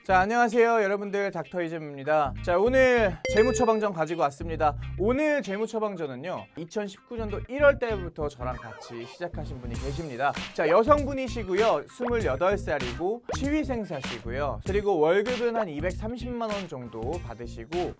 자, 안녕하세요 여러분들, 닥터이즘입니다. 자, 오늘 재무처방전 가지고 왔습니다. 오늘 재무처방전은요 2019년도 1월 달부터 저랑 같이 시작하신 분이 계십니다. 자, 여성분이시고요 28살이고 시위생사시고요, 그리고 월급은 한 230만 원 정도 받으시고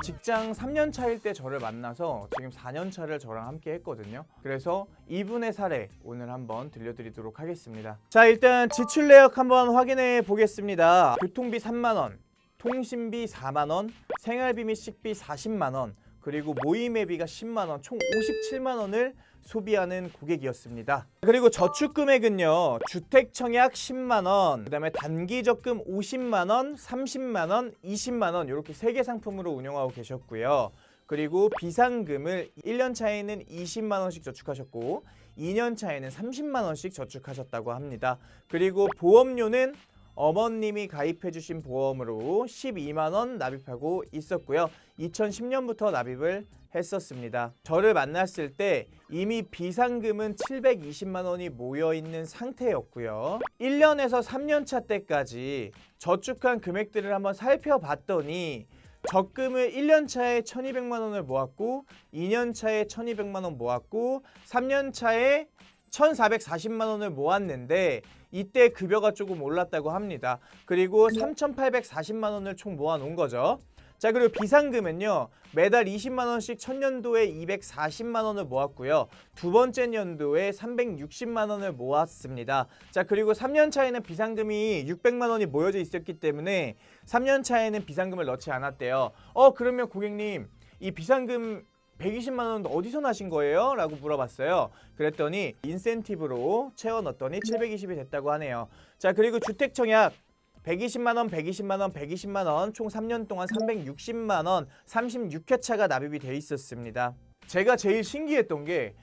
직장 3년 차일 때 저를 만나서 지금 4년 차를 저랑 함께 했거든요. 그래서 이분의 사례 오늘 한번 들려드리도록 하겠습니다. 자, 일단 지출 내역 한번 확인해 보겠습니다. 교통비 3만 원, 통신비 4만 원, 생활비 및 식비 40만 원, 그리고 모임회비가 10만 원, 총 57만 원을 소비하는 고객이었습니다. 그리고 저축 금액은요, 주택 청약 10만 원, 그다음에 단기 적금 50만 원, 30만 원, 20만 원 이렇게 3개 상품으로 운영하고 계셨고요. 그리고 비상금을 1년 차에는 20만 원씩 저축하셨고 2년 차에는 30만 원씩 저축하셨다고 합니다. 그리고 보험료는 어머님이 가입해주신 보험으로 12만 원 납입하고 있었고요. 2010년부터 납입을 했었습니다. 저를 만났을 때 이미 비상금은 720만 원이 모여있는 상태였고요. 1년에서 3년 차 때까지 저축한 금액들을 한번 살펴봤더니 적금을 1년 차에 1200만 원을 모았고 2년 차에 1200만 원 모았고 3년 차에 1440만 원을 모았는데 이때 급여가 조금 올랐다고 합니다. 그리고 3840만 원을 총 모아놓은 거죠. 자, 그리고 비상금은요 매달 20만 원씩 첫 년도에 240만 원을 모았고요, 두 번째 연도에 360만 원을 모았습니다. 자, 그리고 3년 차에는 비상금이 600만 원이 모여져 있었기 때문에 3년 차에는 비상금을 넣지 않았대요. 그러면 고객님 이 비상금 120만 원 어디서 나신 거예요? 라고 물어봤어요. 그랬더니 인센티브로 채워 넣었더니 720이 됐다고 하네요. 자, 그리고 주택 청약 120만 원, 120만 원, 120만 원, 총 3년 동안 360만 원, 36회차가 납입이 돼 있었습니다. 제가 제일 신기했던 게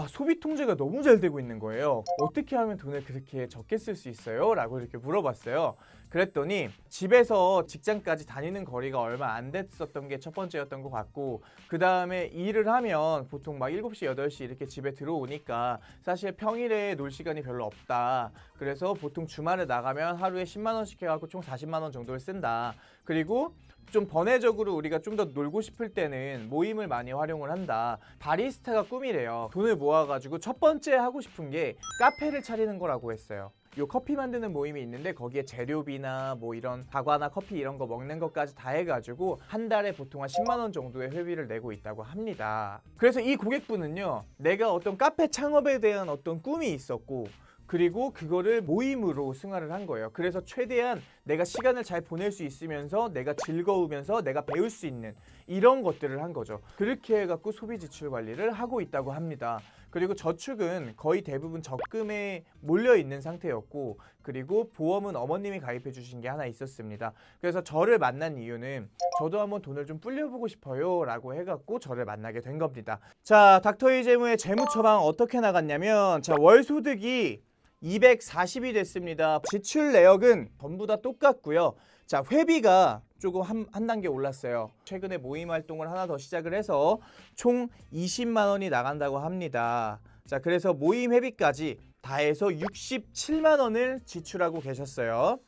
소비 통제가 너무 잘 되고 있는 거예요. 어떻게 하면 돈을 그렇게 적게 쓸 수 있어요? 라고 이렇게 물어봤어요. 그랬더니 집에서 직장까지 다니는 거리가 얼마 안 됐었던 게 첫 번째였던 것 같고, 그 다음에 일을 하면 보통 막 7시, 8시 이렇게 집에 들어오니까 사실 평일에 놀 시간이 별로 없다. 그래서 보통 주말에 나가면 하루에 10만 원씩 해갖고 총 40만 원 정도를 쓴다. 그리고 좀 번외적으로 우리가 좀 더 놀고 싶을 때는 모임을 많이 활용을 한다. 바리스타가 꿈이래요. 돈을 모아가지고 첫 번째 하고 싶은 게 카페를 차리는 거라고 했어요. 요 커피 만드는 모임이 있는데 거기에 재료비나 뭐 이런 다과나 커피 이런 거 먹는 것까지 다 해가지고 한 달에 보통 한 10만 원 정도의 회비를 내고 있다고 합니다. 그래서 이 고객분은요, 내가 어떤 카페 창업에 대한 어떤 꿈이 있었고 그리고 그거를 모임으로 승화를 한 거예요. 그래서 최대한 내가 시간을 잘 보낼 수 있으면서 내가 즐거우면서 내가 배울 수 있는 이런 것들을 한 거죠. 그렇게 해갖고 소비 지출 관리를 하고 있다고 합니다. 그리고 저축은 거의 대부분 적금에 몰려 있는 상태였고, 그리고 보험은 어머님이 가입해 주신 게 하나 있었습니다. 그래서 저를 만난 이유는 저도 한번 돈을 좀 불려보고 싶어요 라고 해갖고 저를 만나게 된 겁니다. 자, 닥터이 재무의 재무 처방 어떻게 나갔냐면, 자, 월 소득이 240이 됐습니다. 지출 내역은 전부 다 똑같고요. 자, 회비가 조금 한 단계 올랐어요. 최근에 모임 활동을 하나 더 시작을 해서 총 20만 원이 나간다고 합니다. 자, 그래서 모임 회비까지 다 해서 67만 원을 지출하고 계셨어요.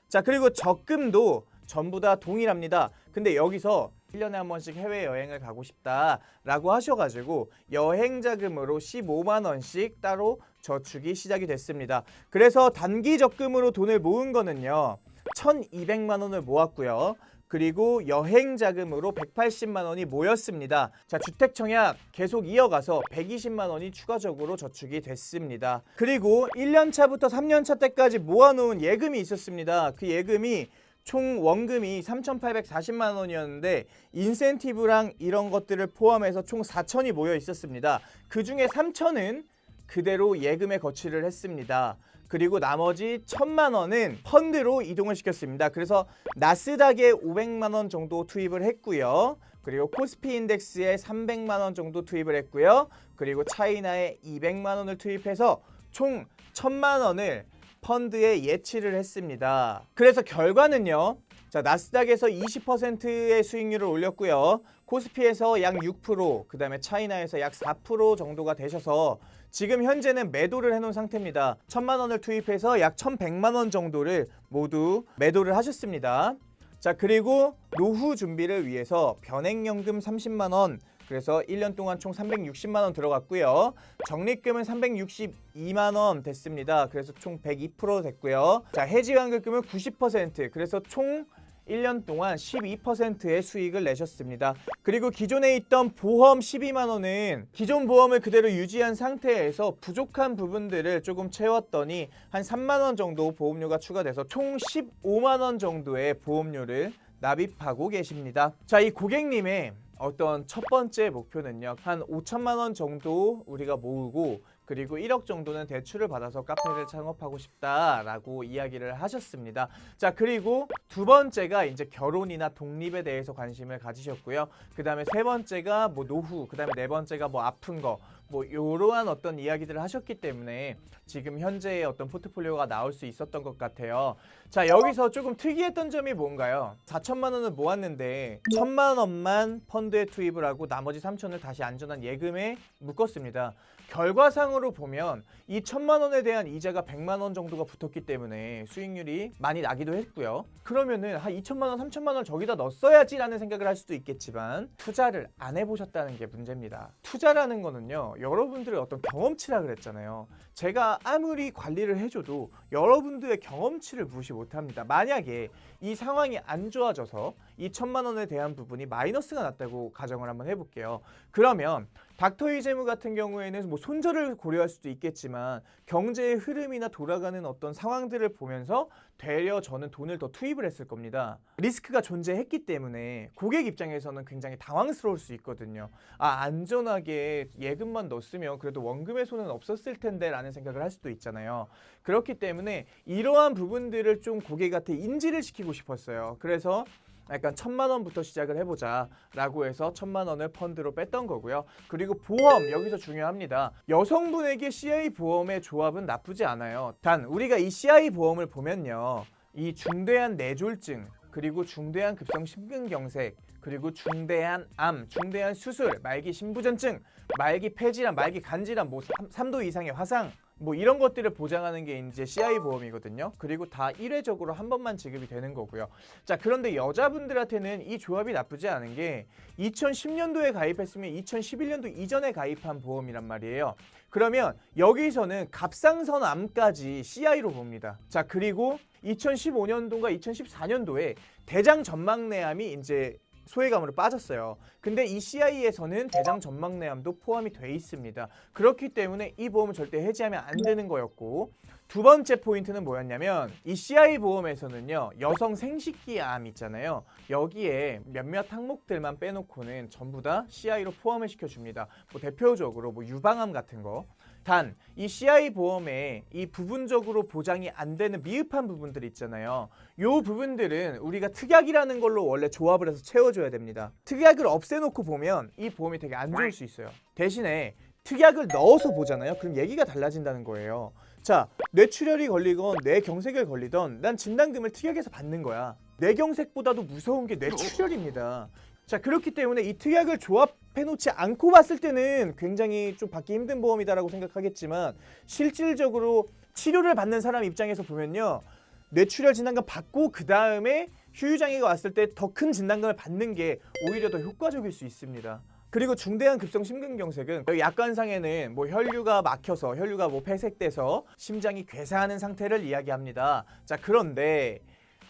자, 그리고 적금도 전부 다 동일합니다. 근데 여기서 1년에 한 번씩 해외여행을 가고 싶다라고 하셔가지고 여행 자금으로 15만 원씩 따로 저축이 시작이 됐습니다. 그래서 단기 적금으로 돈을 모은 거는요 1,200만 원을 모았고요. 그리고 여행 자금으로 180만 원이 모였습니다. 자, 주택 청약 계속 이어가서 120만 원이 추가적으로 저축이 됐습니다. 그리고 1년 차부터 3년 차 때까지 모아놓은 예금이 있었습니다. 그 예금이 총 원금이 3,840만 원이었는데 인센티브랑 이런 것들을 포함해서 총 4천이 모여 있었습니다. 그 중에 3천은 그대로 예금에 거치를 했습니다. 그리고 나머지 1,000만 원은 펀드로 이동을 시켰습니다. 그래서 나스닥에 500만 원 정도 투입을 했고요. 그리고 코스피 인덱스에 300만 원 정도 투입을 했고요. 그리고 차이나에 200만 원을 투입해서 총 1,000만 원을 펀드에 예치를 했습니다. 그래서 결과는요, 자, 나스닥에서 20%의 수익률을 올렸고요. 코스피에서 약 6%, 그 다음에 차이나에서 약 4% 정도가 되셔서 지금 현재는 매도를 해놓은 상태입니다. 1,000만 원을 투입해서 약 1,100만 원 정도를 모두 매도를 하셨습니다. 자, 그리고 노후 준비를 위해서 변액연금 30만 원, 그래서 1년 동안 총 360만 원 들어갔고요. 적립금은 362만 원 됐습니다. 그래서 총 102% 됐고요. 자, 해지환급금은 90%, 그래서 총 1년 동안 12%의 수익을 내셨습니다. 그리고 기존에 있던 보험 12만 원은 기존 보험을 그대로 유지한 상태에서 부족한 부분들을 조금 채웠더니 한 3만 원 정도 보험료가 추가돼서 총 15만 원 정도의 보험료를 납입하고 계십니다. 자, 이 고객님의 어떤 첫 번째 목표는요, 한 5천만 원 정도 우리가 모으고 그리고 1억 정도는 대출을 받아서 카페를 창업하고 싶다라고 이야기를 하셨습니다. 자, 그리고 두 번째가 이제 결혼이나 독립에 대해서 관심을 가지셨고요. 그 다음에 세 번째가 뭐 노후, 그 다음에 네 번째가 뭐 아픈 거, 뭐 이러한 어떤 이야기들을 하셨기 때문에 지금 현재의 어떤 포트폴리오가 나올 수 있었던 것 같아요. 자, 여기서 조금 특이했던 점이 뭔가요? 4천만 원을 모았는데 1,000만 원만 펀드에 투입을 하고 나머지 3천을 다시 안전한 예금에 묶었습니다. 결과상으로 보면 이 1,000만 원에 대한 이자가 100만 원 정도가 붙었기 때문에 수익률이 많이 나기도 했고요. 그러면은 한 2천만 원, 3천만 원 저기다 넣었어야지라는 생각을 할 수도 있겠지만 투자를 안 해보셨다는 게 문제입니다. 투자라는 거는요, 여러분들의 어떤 경험치라 그랬잖아요. 제가 아무리 관리를 해줘도 여러분들의 경험치를 무시 못합니다. 만약에 이 상황이 안 좋아져서 이 1,000만 원에 대한 부분이 마이너스가 났다고 가정을 한번 해볼게요. 그러면 닥터이재무 같은 경우에는 뭐 손절을 고려할 수도 있겠지만 경제의 흐름이나 돌아가는 어떤 상황들을 보면서 되려 저는 돈을 더 투입을 했을 겁니다. 리스크가 존재했기 때문에 고객 입장에서는 굉장히 당황스러울 수 있거든요. 아, 안전하게 예금만 넣었으면 그래도 원금의 손은 없었을 텐데 라는 생각을 할 수도 있잖아요. 그렇기 때문에 이러한 부분들을 좀 고객한테 인지를 시키고 싶었어요. 그래서 약간 1,000만 원부터 시작을 해보자 라고 해서 1,000만 원을 펀드로 뺐던 거고요. 그리고 보험, 여기서 중요합니다. 여성분에게 CI 보험의 조합은 나쁘지 않아요. 단 우리가 이 CI 보험을 보면요, 이 중대한 뇌졸중, 그리고 중대한 급성 심근경색, 그리고 중대한 암, 중대한 수술, 말기 신부전증, 말기 폐질환, 말기 간질환, 뭐 3도 이상의 화상, 뭐 이런 것들을 보장하는 게 이제 CI 보험이거든요. 그리고 다 1회적으로 한 번만 지급이 되는 거고요. 자, 그런데 여자분들한테는 이 조합이 나쁘지 않은 게 2010년도에 가입했으면 2011년도 이전에 가입한 보험이란 말이에요. 그러면 여기서는 갑상선 암까지 CI로 봅니다. 자, 그리고 2015년도인가 2014년도에 대장 전막내암이 이제 소외감으로 빠졌어요. 근데 이 CI에서는 대장 전막내암도 포함이 돼 있습니다. 그렇기 때문에 이 보험은 절대 해지하면 안 되는 거였고, 두 번째 포인트는 뭐였냐면 이 CI 보험에서는요, 여성 생식기 암 있잖아요. 여기에 몇몇 항목들만 빼놓고는 전부 다 CI로 포함을 시켜줍니다. 뭐 대표적으로 뭐 유방암 같은 거. 단 이 CI 보험에 이 부분적으로 보장이 안 되는 미흡한 부분들 있잖아요. 요 부분들은 우리가 특약이라는 걸로 원래 조합을 해서 채워줘야 됩니다. 특약을 없애놓고 보면 이 보험이 되게 안 좋을 수 있어요. 대신에 특약을 넣어서 보잖아요. 그럼 얘기가 달라진다는 거예요. 자, 뇌출혈이 걸리건 뇌경색을 걸리던 난 진단금을 특약에서 받는 거야. 뇌경색보다도 무서운 게 뇌출혈입니다. 자, 그렇기 때문에 이 특약을 조합해놓지 않고 봤을 때는 굉장히 좀 받기 힘든 보험이다라고 생각하겠지만, 실질적으로 치료를 받는 사람 입장에서 보면요, 뇌출혈 진단금 받고 그 다음에 후유장애가 왔을 때 더 큰 진단금을 받는 게 오히려 더 효과적일 수 있습니다. 그리고 중대한 급성 심근경색은 약관상에는 뭐 혈류가 막혀서 혈류가 뭐 폐색돼서 심장이 괴사하는 상태를 이야기합니다. 자, 그런데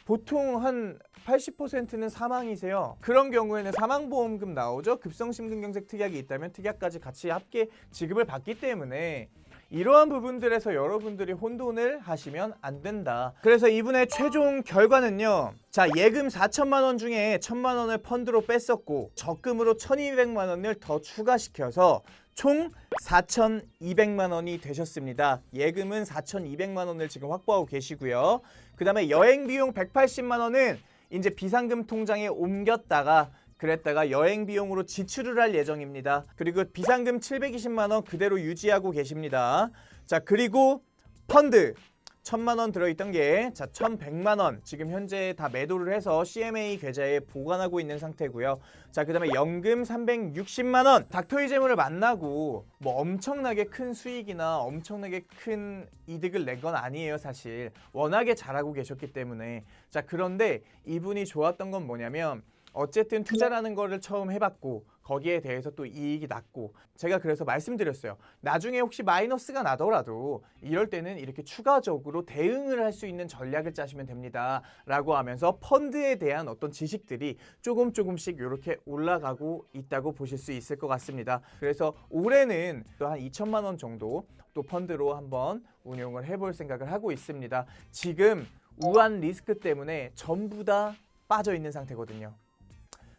보통 한 80%는 사망이세요. 그런 경우에는 사망보험금 나오죠. 급성심근경색 특약이 있다면 특약까지 같이 함께 지급을 받기 때문에 이러한 부분들에서 여러분들이 혼돈을 하시면 안 된다. 그래서 이분의 최종 결과는요, 자, 예금 4천만 원 중에 1,000만 원을 펀드로 뺐었고 적금으로 1,200만 원을 더 추가시켜서 총 4,200만 원이 되셨습니다. 예금은 4,200만 원을 지금 확보하고 계시고요. 그 다음에 여행 비용 180만 원은 이제 비상금 통장에 옮겼다가 그랬다가 여행 비용으로 지출을 할 예정입니다. 그리고 비상금 720만 원 그대로 유지하고 계십니다. 자, 그리고 펀드 1,000만 원 들어있던 게 1,100만 원 지금 현재 다 매도를 해서 CMA 계좌에 보관하고 있는 상태고요. 자, 그다음에 연금 360만 원. 닥터이재물을 만나고 뭐 엄청나게 큰 수익이나 엄청나게 큰 이득을 낸 건 아니에요, 사실. 워낙에 잘하고 계셨기 때문에. 자, 그런데 이분이 좋았던 건 뭐냐면 어쨌든 투자라는 거를 처음 해봤고 거기에 대해서 또 이익이 났고, 제가 그래서 말씀드렸어요. 나중에 혹시 마이너스가 나더라도 이럴 때는 이렇게 추가적으로 대응을 할 수 있는 전략을 짜시면 됩니다 라고 하면서 펀드에 대한 어떤 지식들이 조금씩 이렇게 올라가고 있다고 보실 수 있을 것 같습니다. 그래서 올해는 또 한 2천만 원 정도 또 펀드로 한번 운용을 해볼 생각을 하고 있습니다. 지금 우한 리스크 때문에 전부 다 빠져 있는 상태거든요.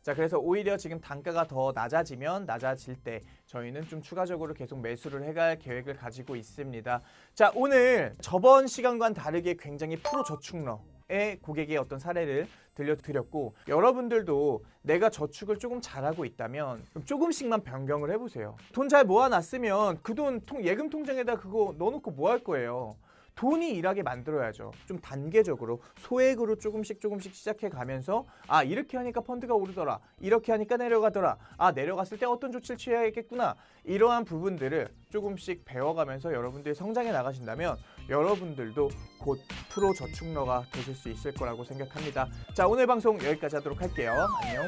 자, 그래서 오히려 지금 단가가 더 낮아질 때 저희는 좀 추가적으로 계속 매수를 해갈 계획을 가지고 있습니다. 자, 오늘 저번 시간과는 다르게 굉장히 프로 저축러의 고객의 어떤 사례를 들려드렸고, 여러분들도 내가 저축을 조금 잘하고 있다면 조금씩만 변경을 해보세요. 돈 잘 모아놨으면 그 돈 예금 통장에다 그거 넣어놓고 뭐 할 거예요? 돈이 일하게 만들어야죠. 좀 단계적으로 소액으로 조금씩 시작해 가면서 아, 이렇게 하니까 펀드가 오르더라, 이렇게 하니까 내려가더라, 아, 내려갔을 때 어떤 조치를 취해야겠구나, 이러한 부분들을 조금씩 배워가면서 여러분들이 성장해 나가신다면 여러분들도 곧 프로 저축러가 되실 수 있을 거라고 생각합니다. 자, 오늘 방송 여기까지 하도록 할게요. 안녕.